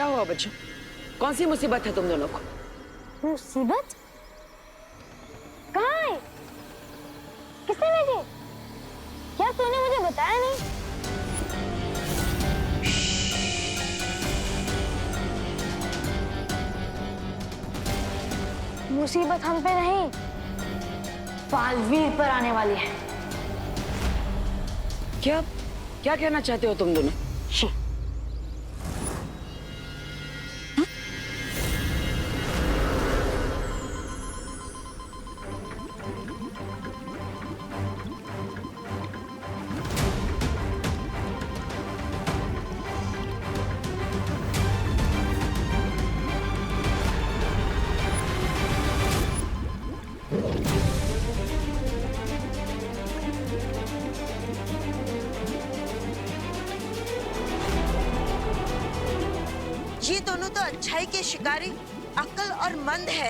क्या हुआ बच्चों? कौन सी मुसीबत है तुम दोनों को? मुसीबत? कहाँ है? किसने भेजी? क्या तूने मुझे बताया नहीं? मुसीबत हम पे नहीं, बालवीर पर आने वाली है। क्या क्या कहना चाहते हो तुम दोनों? ये दोनों तो अच्छाई के शिकारी अक्ल और मंद है।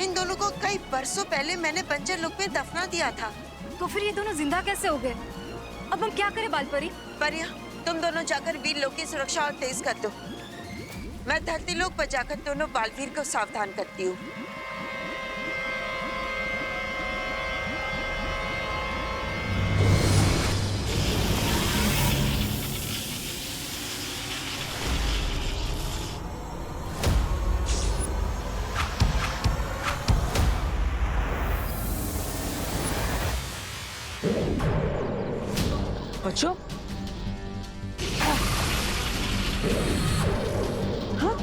इन दोनों को कई बरसों पहले मैंने बंजर लोक में दफना दिया था। तो फिर ये दोनों जिंदा कैसे हो गए? अब हम क्या करें बालपरी? परिया, तुम दोनों जाकर वीर लोक की सुरक्षा और तेज कर दो। मैं धरती लोक पर जाकर दोनों बालवीर को सावधान करती हूँ। बच्चों, हाँ?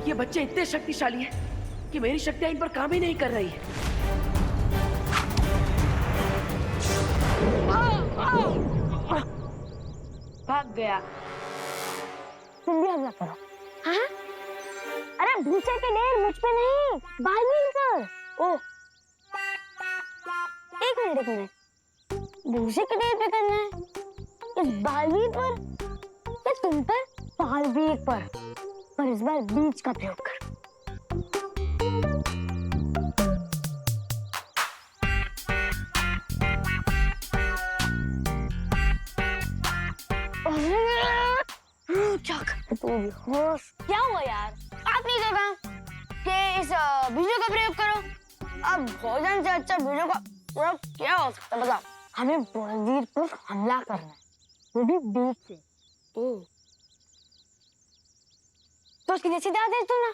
ये बच्चे इतने शक्तिशाली हैं कि मेरी शक्तियां इन पर काम ही नहीं कर रही है। भाग गया। तुम भी हमला करो। हाँ? अरे भूसे के ढेर मुझ पे नहीं, बालवीर पर। ओह, एक मिनट। भूसे के ढेर पे करना है? इस बालवीर पर या तुम पर? बालवीर पर इस बार बीज का प्रयोग कर। क्या हुआ यार? आप नहीं देखा कि इस बीजों का प्रयोग करो? अब भोजन से अच्छा बीजों का प्रयोग क्या हो सकता है? बताओ। हमें बालवीर पर हमला करना है, वो भी बीज से। ओह, तो सीधे सीधे आदेश दो ना।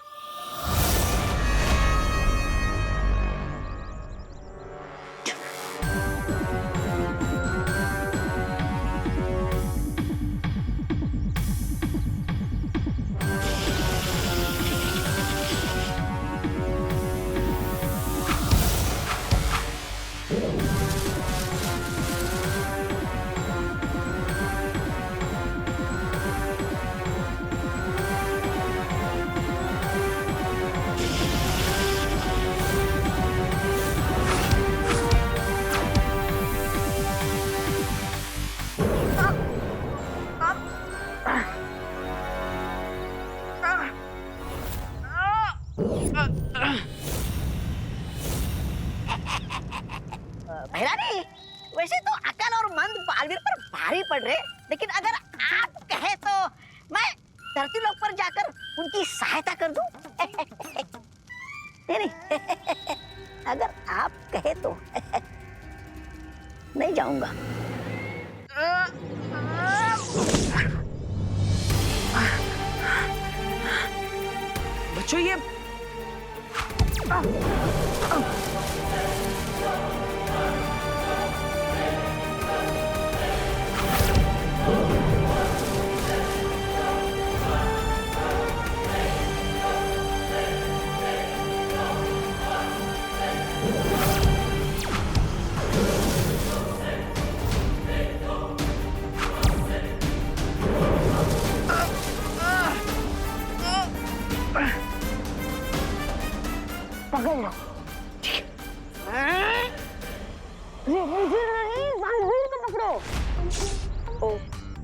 भैरानी, वैसे तो अकल और मंद बालवीर पर भारी पड़ रहे, लेकिन अगर आप कहे तो मैं धरती लोक पर जाकर उनकी सहायता कर दूं। नहीं, अगर आप कहे तो नहीं जाऊंगा। बच्चों, ये पकड़ लो। बालवीर को पकड़ो। ओ,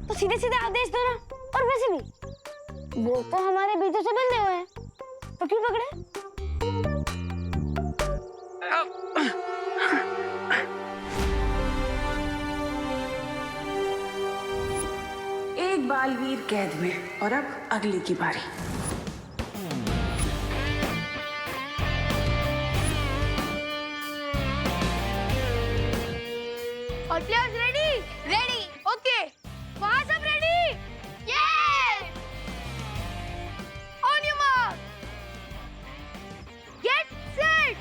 तो सीधे सीधे आदेश दो ना। और वैसे भी वो तो हमारे बीचों से बंधे हुए हैं, तो क्यों पकड़े? एक बालवीर कैद में और अब अगले की बारी। और प्लेयर्स रेडी? Ready, okay. वहां सब ready? Yes! On your mark, get set.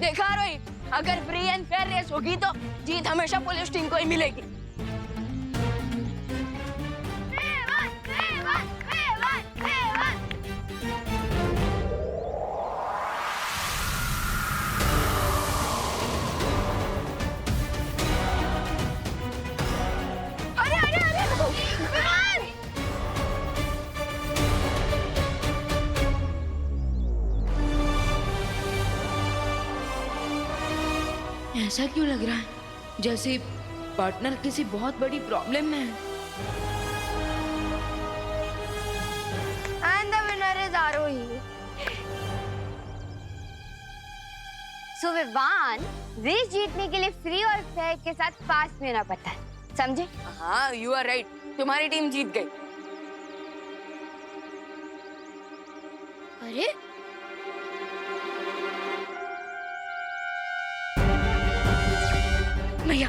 देखा रोहित, अगर फ्री एंड फेयर रेस होगी तो जीत हमेशा पुलिस टीम को ही मिलेगी। ऐसा क्यों लग रहा है जैसे पार्टनर किसी बहुत बड़ी प्रॉब्लम में है? And the winner is Arohi. So Vivaan, race जीतने के लिए फ्री और फेयर के साथ फास्ट भी होना पड़ता है, समझे? हाँ, यू आर राइट, तुम्हारी टीम जीत गई। अरे भैया,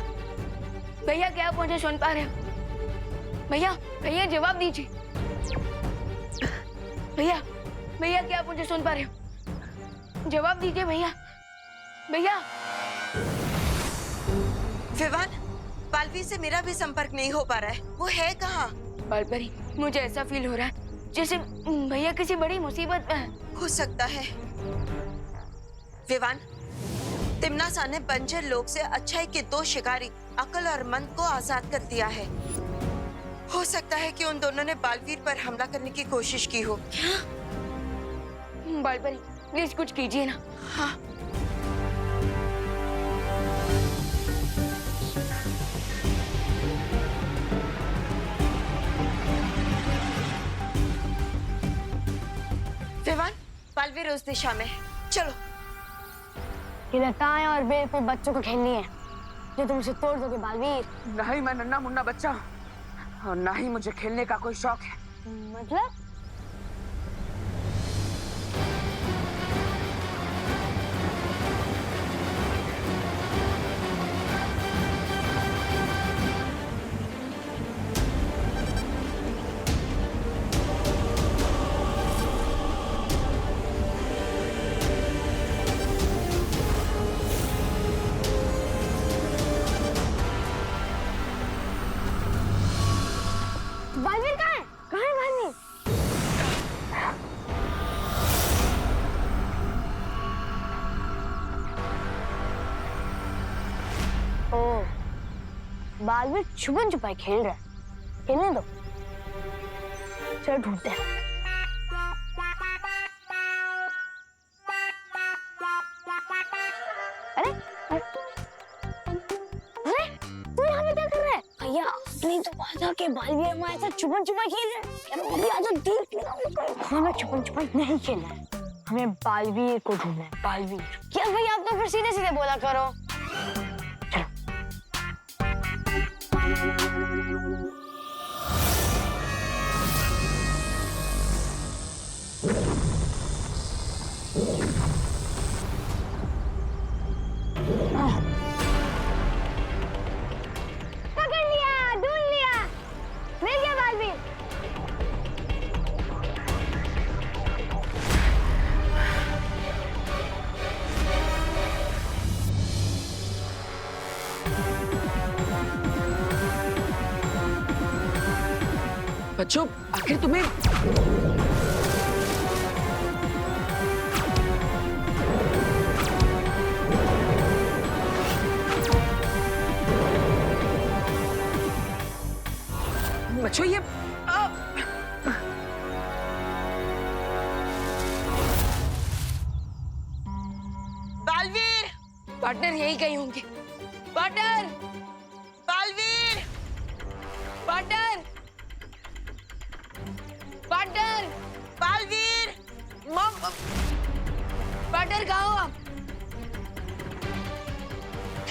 भैया क्या आप मुझे सुन पा रहे हो? भैया, भैया जवाब दीजिए। भैया, भैया क्या आप मुझे सुन पा रहे हो? जवाब दीजिए भैया, भैया। विवान, बालवीर से मेरा भी संपर्क नहीं हो पा रहा है। वो है कहाँ? बालपरी, मुझे ऐसा फील हो रहा है जैसे भैया किसी बड़ी मुसीबत में है। हो सकता है। विवान, तिम्नासा ने बंजर लोग से अच्छाई के दो शिकारी अकल और मन को आजाद कर दिया है। हो सकता है कि उन दोनों ने बालवीर पर हमला करने की कोशिश की हो। क्या? बालपरी, प्लीज कुछ कीजिए ना। हाँ। विवान, बालवीर उस दिशा में है। चलो। ये लताएं और बिल्कुल बच्चों को खेलनी है, जो तुम उसे तोड़ दोगे बालवीर। नहीं, मैं नन्हा मुन्ना बच्चा और ना ही मुझे खेलने का कोई शौक है। मतलब? बालवीर कहाँ है? कहाँ है बालवीर? ओह, बालवीर छुपन छुपाई खेल रहा है। खेलने दो, चलो ढूंढते हैं। अरे अरे अरे, तू यहाँ पे क्या कर रहा है? भैया, नहीं तो बाजा के बालवीर हमारे साथ छुपन छुपाई खेल रहे हैं। यार अभी आजा, देख लेना। हमें छुपन छुपाई नहीं खेलना है, हमें बालवीर को ढूंढना है। बालवीर क्या भैया, आप तो फिर सीधे सीधे बोला करो। पकड़ लिया, ढूंढ लिया, मिल गया बालवीर। बच्चों, आखिर तुम्हें बच्चों ये पार्टनर यही कहीं होंगे। Partner, Baalveer! Partner, partner, Baalveer! मम, पार्टनर कहाँ हो आप?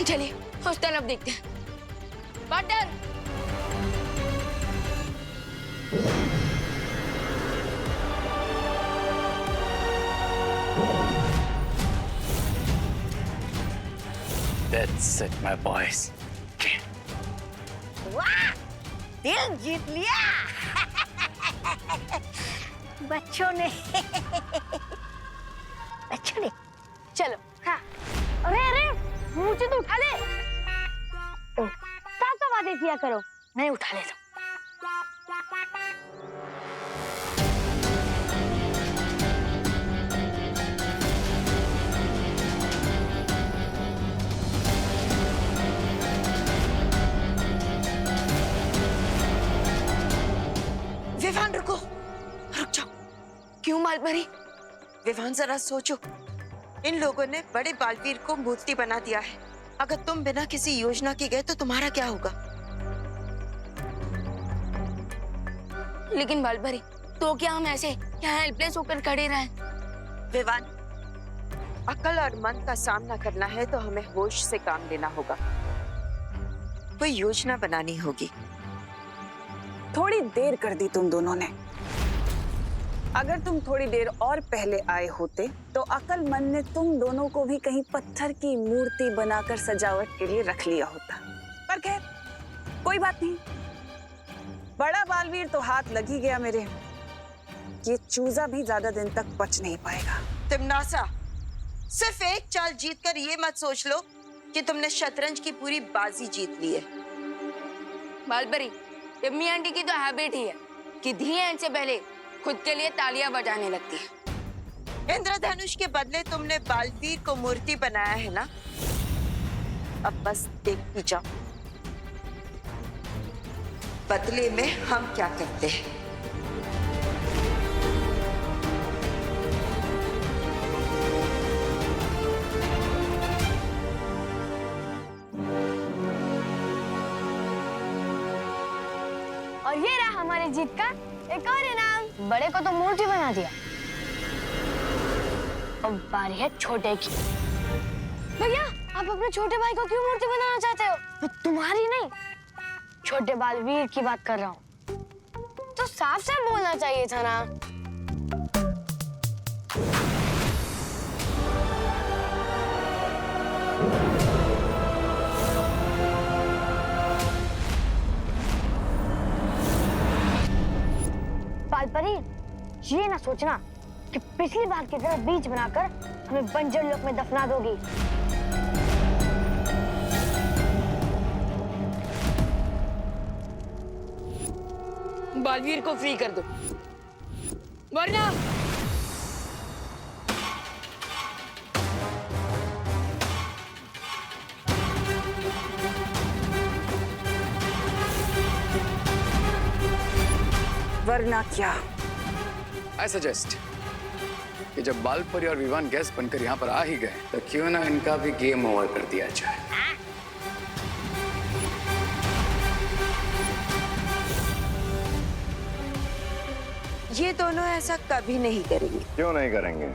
चलिए उस तरफ देखते हैं। Partner, That's it, my boys. वाह, दिल जीत लिया बच्चों ने बच्चों ने। चलो। हाँ। अरे अरे मुझे तो उठा ले। ओ, साफ साफ बातें किया करो। मैं उठा लेता हूँ। विवान रुको, रुक जाओ। क्यों मालपरी? विवान जरा सोचो, इन लोगों ने बड़े बालवीर को मूर्ति बना दिया है। अगर तुम बिना किसी योजना के गए तो तुम्हारा क्या होगा? लेकिन मालपरी, तो क्या हम ऐसे यहाँ हेल्पलेस होकर खड़े रहें? विवान, अकल और मन का सामना करना है तो हमें होश से काम लेना होगा। कोई योजना बनानी होगी। थोड़ी देर कर दी तुम दोनों ने। अगर तुम थोड़ी देर और पहले आए होते तो अकल मन ने तुम दोनों को भी कहीं पत्थर की मूर्ति बनाकर सजावट के लिए रख लिया होता। पर खैर कोई बात नहीं, बड़ा बालवीर तो हाथ लग ही गया मेरे। ये चूजा भी ज्यादा दिन तक बच नहीं पाएगा। तिमनासा, सिर्फ एक चाल जीतकर ये मत सोच लो कि तुमने शतरंज की पूरी बाजी जीत ली है। मालपरी, टिम्मी आंटी की तो हैबिट ही है कि धी एंड से पहले खुद के लिए तालियां बजाने लगती है। इंद्रधनुष के बदले तुमने बालवीर को मूर्ति बनाया है ना? अब बस देखती जाओ बदले में हम क्या करते हैं। और ये रहा हमारे जीत का एक और इनाम। बड़े को तो मूर्ति बना दिया, अब बारी है छोटे की। भैया, आप अपने छोटे भाई को क्यों मूर्ति बनाना चाहते हो? मैं तुम्हारी नहीं, छोटे बालवीर की बात कर रहा हूँ। तो साफ साफ बोलना चाहिए था ना। बालपरी, ये ना सोचना कि पिछली बार की तरह बीज बनाकर हमें बंजर लोक में दफना दोगी। बालवीर को फ्री कर दो, वरना वरना क्या? I suggest कि जब बालपरी और विवान गेस्ट बनकर यहाँ पर आ ही गए तो क्यों ना इनका भी गेम ओवर कर दिया जाए। ये दोनों ऐसा कभी नहीं करेंगे। क्यों नहीं करेंगे?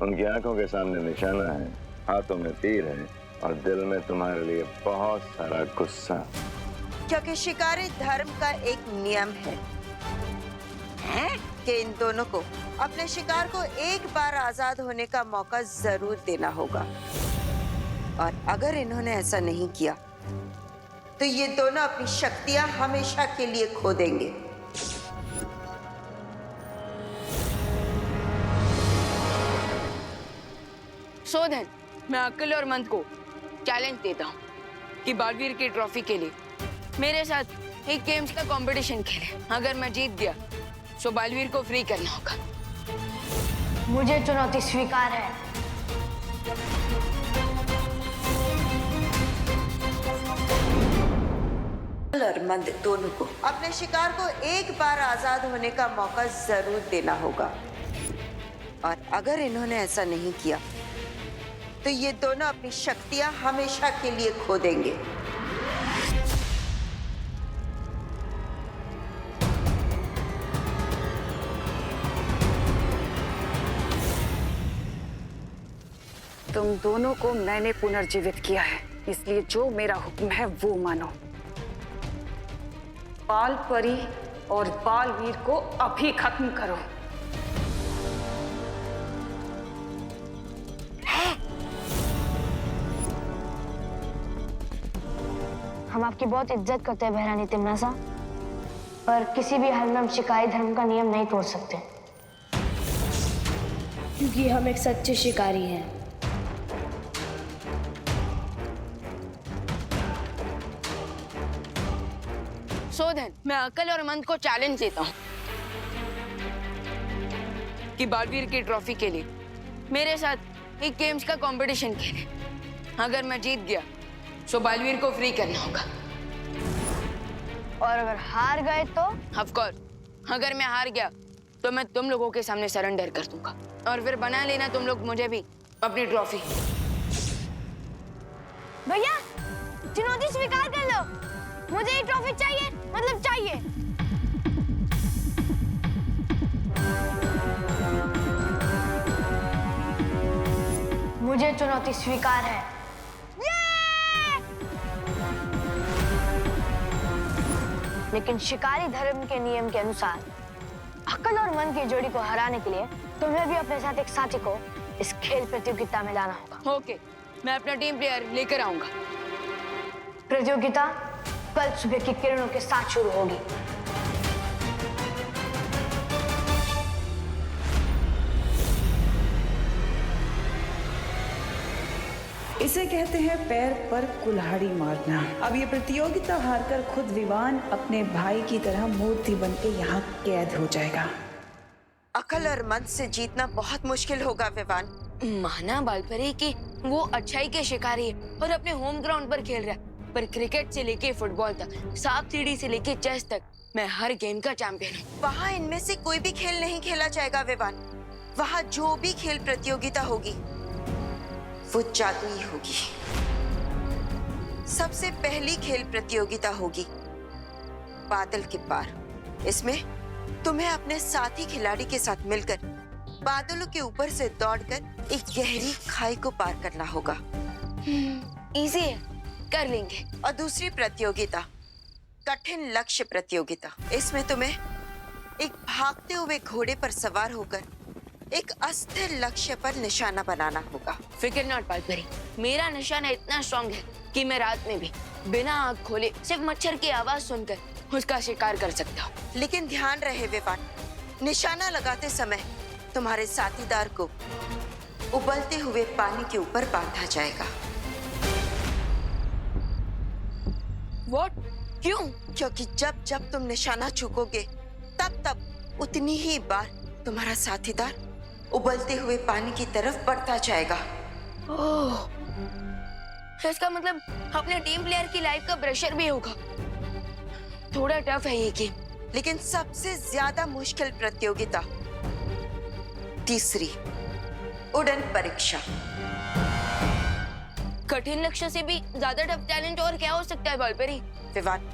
उनकी आंखों के सामने निशाना है, हाथों में तीर है और दिल में तुम्हारे लिए बहुत सारा गुस्सा। क्योंकि शिकारी धर्म का एक नियम है कि इन दोनों को अपने शिकार को एक बार आजाद होने का मौका जरूर देना होगा। और अगर इन्होंने ऐसा नहीं किया तो ये दोनों अपनी शक्तियां हमेशा के लिए खो देंगे। सो देन मैं अकल और मंद को चैलेंज देता हूँ कि बालवीर की ट्रॉफी के लिए मेरे साथ एक गेम्स का कंपटीशन खेले। अगर मैं जीत गया तो बालवीर को फ्री करना होगा। मुझे चुनौती स्वीकार है। अकल और मंद दोनों को अपने शिकार को एक बार आजाद होने का मौका जरूर देना होगा। और अगर इन्होंने ऐसा नहीं किया तो ये दोनों अपनी शक्तियां हमेशा के लिए खो देंगे। तुम दोनों को मैंने पुनर्जीवित किया है, इसलिए जो मेरा हुक्म है वो मानो। बाल परी और बालवीर को अभी खत्म करो। हम आपकी बहुत इज्जत करते हैं बहरानी तिमनासा, पर किसी भी हाल में हम शिकारी धर्म का नियम नहीं तोड़ सकते, क्योंकि हम एक सच्चे शिकारी हैं। शोधन, मैं अकल और मंद को चैलेंज देता हूँ कि बालवीर की ट्रॉफी के लिए मेरे साथ एक गेम्स का कंपटीशन खेले। अगर मैं जीत गया तो बालवीर को फ्री करना होगा। और अगर हार गए तो? ऑफ कोर्स, अगर मैं हार गया तो मैं तुम लोगों के सामने सरेंडर कर दूंगा और फिर बना लेना तुम लोग मुझे भी अपनी ट्रॉफी। भैया, चुनौती स्वीकार कर लो। मुझे ये ट्रॉफी चाहिए, मतलब चाहिए। मुझे चुनौती स्वीकार है। लेकिन शिकारी धर्म के नियम के अनुसार अकल और मन की जोड़ी को हराने के लिए तुम्हें भी अपने साथ एक साथी को इस खेल प्रतियोगिता में लाना होगा। ओके, मैं अपना टीम प्लेयर लेकर आऊंगा। प्रतियोगिता कल सुबह की किरणों के साथ शुरू होगी। इसे कहते हैं पैर पर कुल्हाड़ी मारना। अब ये प्रतियोगिता हारकर खुद विवान अपने भाई की तरह मूर्ति बनके यहाँ कैद हो जाएगा। अकल और मन से जीतना बहुत मुश्किल होगा विवान। माना बालपरी कि वो अच्छाई के शिकारी है और अपने होम ग्राउंड पर खेल रहा है, पर क्रिकेट से लेके फुटबॉल तक, सांप सीढ़ी से लेके चेस तक, मैं हर गेम का चैंपियन हूँ। वहाँ इनमें से कोई भी खेल नहीं खेला जाएगा विवान। वहाँ जो भी खेल प्रतियोगिता होगी वो जादुई होगी। सबसे पहली खेल प्रतियोगिता होगी बादल के पार। इसमें तुम्हें अपने साथी खिलाड़ी के साथ मिलकर बादलों के ऊपर से दौड़कर एक गहरी खाई को पार करना होगा। इजी है, कर लेंगे। और दूसरी प्रतियोगिता कठिन लक्ष्य प्रतियोगिता। इसमें तुम्हें एक भागते हुए घोड़े पर सवार होकर एक अस्थिर लक्ष्य पर निशाना बनाना होगा। फिक्र नॉट बालपरी, मेरा निशाना इतना स्ट्रॉन्ग है कि मैं रात में भी बिना आँख खोले सिर्फ मच्छर की आवाज सुनकर उसका शिकार कर सकता हूँ। लेकिन ध्यान रहे विवान, निशाना लगाते समय तुम्हारे साथीदार को उबलते हुए पानी के ऊपर बांधा जाएगा। What? क्यों? क्योंकि जब जब तुम निशाना चूकोगे तब तब उतनी ही बार तुम्हारा साथीदार उबलते हुए पानी की तरफ बढ़ता जाएगा। ओह, इसका मतलब अपने टीम प्लेयर की लाइफ का प्रेशर भी होगा। थोड़ा टफ है ये गेम। लेकिन सबसे ज्यादा मुश्किल प्रतियोगिता तीसरी, उड़न परीक्षा। कठिन लक्ष्य से भी ज्यादा टफ टैलेंट और क्या हो सकता है बालपरी? विवान,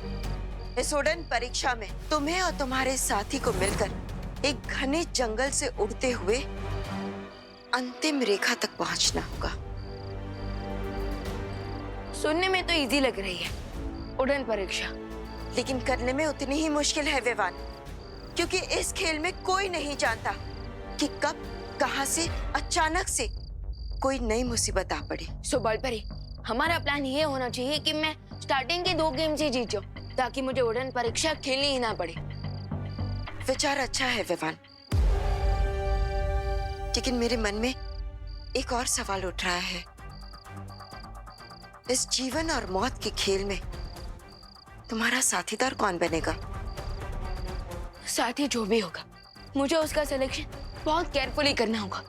इस उड़न परीक्षा में तुम्हें और तुम्हारे साथी को मिलकर एक घने जंगल से उड़ते हुए अंतिम रेखा तक पहुंचना होगा। सुनने में तो इजी लग रही है उड़न परीक्षा, लेकिन करने में उतनी ही मुश्किल है विवान, क्योंकि इस खेल में कोई नहीं जानता कि कब कहां से अचानक से कोई नई मुसीबत आ पड़े। सो बालपरी, हमारा प्लान ये होना चाहिए कि मैं स्टार्टिंग के 2 गेम से जीत जाऊं, ताकि मुझे उड़न परीक्षा खेलनी ही ना पड़े। विचार अच्छा है विवान, लेकिन मेरे मन में एक और सवाल उठ रहा है। इस जीवन और मौत के खेल में तुम्हारा साथीदार कौन बनेगा? साथी जो भी होगा, मुझे उसका सिलेक्शन बहुत केयरफुली करना होगा,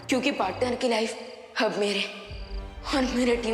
क्योंकि पार्टनर की लाइफ अब मेरे और मेरे टीम